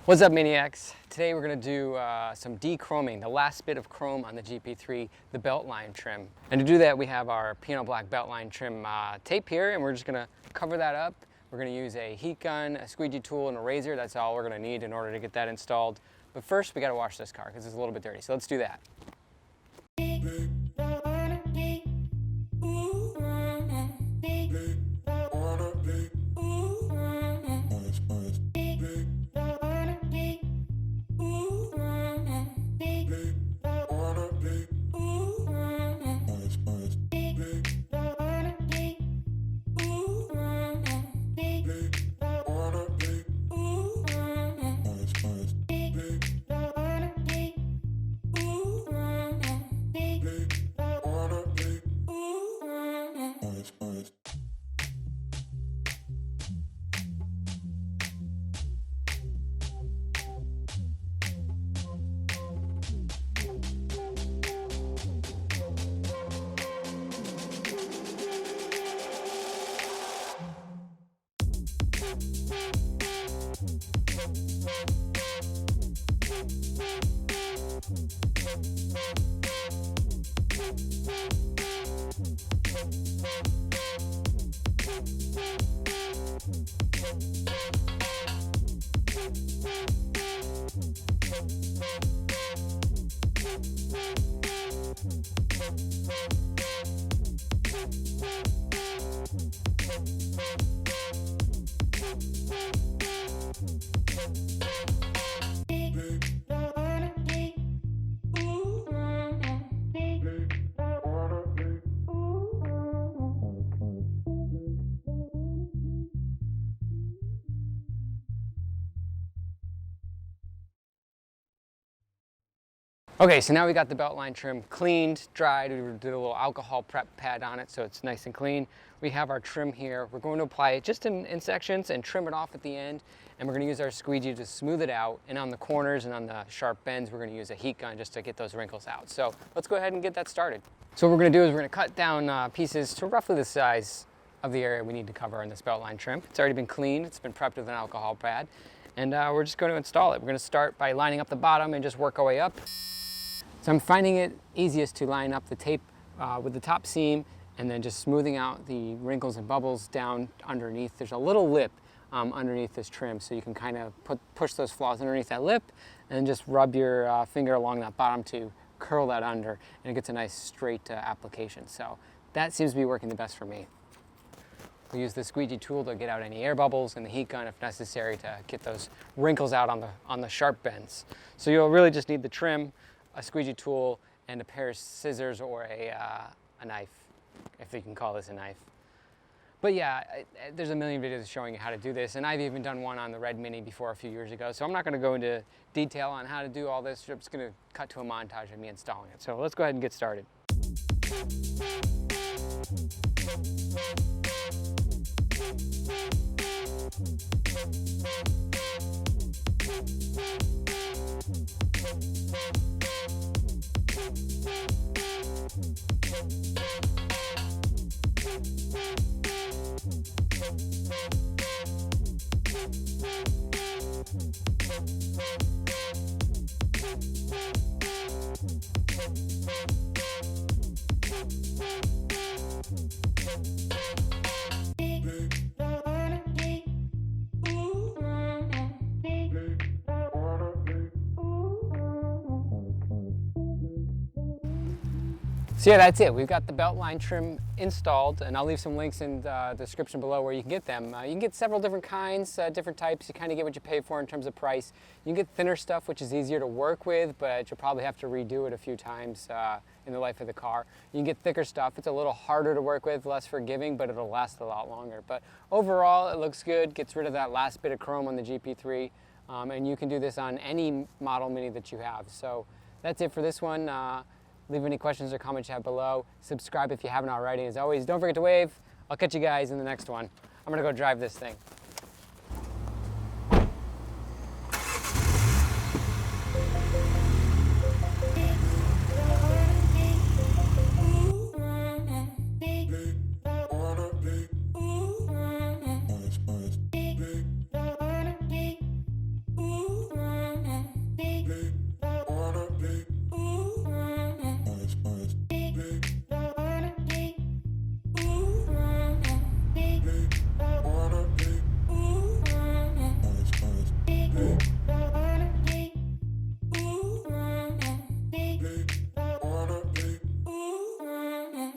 What's up, Maniacs? Today we're going to do some de-chroming, the last bit of chrome on the GP3, the belt line trim. And to do that, we have our piano black belt line trim tape here, and we're just going to cover that up. We're going to use a heat gun, a squeegee tool, and a razor. That's all we're going to need in order to get that installed. But first, we got to wash this car because it's a little bit dirty. So let's do that. Okay, so now we got the belt line trim cleaned, dried. We did a little alcohol prep pad on it so it's nice and clean. We have our trim here. We're going to apply it just in sections and trim it off at the end. And we're going to use our squeegee to smooth it out. And on the corners and on the sharp bends, we're going to use a heat gun just to get those wrinkles out. So let's go ahead and get that started. So what we're going to do is we're going to cut down pieces to roughly the size of the area we need to cover on this belt line trim. It's already been cleaned. It's been prepped with an alcohol pad. And we're just going to install it. We're going to start by lining up the bottom and just work our way up. So I'm finding it easiest to line up the tape with the top seam and then just smoothing out the wrinkles and bubbles down underneath. There's a little lip underneath this trim, so you can kind of push those flaws underneath that lip and just rub your finger along that bottom to curl that under, and it gets a nice straight application. So that seems to be working the best for me. We'll use the squeegee tool to get out any air bubbles and the heat gun if necessary to get those wrinkles out on the sharp bends. So you'll really just need the trim, a squeegee tool, and a pair of scissors or a knife, if you can call this a knife. But yeah, there's a million videos showing you how to do this, and I've even done one on the red Mini before a few years ago, so I'm not going to go into detail on how to do all this. I'm just going to cut to a montage of me installing it. So let's go ahead and get started. So yeah, that's it. We've got the belt line trim installed, and I'll leave some links in the description below where you can get them. You can get several different kinds, different types. You kind of get what you pay for in terms of price. You can get thinner stuff, which is easier to work with, but you'll probably have to redo it a few times in the life of the car. You can get thicker stuff. It's a little harder to work with, less forgiving, but it'll last a lot longer. But overall, it looks good. Gets rid of that last bit of chrome on the GP3, and you can do this on any model Mini that you have. So that's it for this one. Leave any questions or comments you have below. Subscribe if you haven't already. As always, don't forget to wave. I'll catch you guys in the next one. I'm gonna go drive this thing.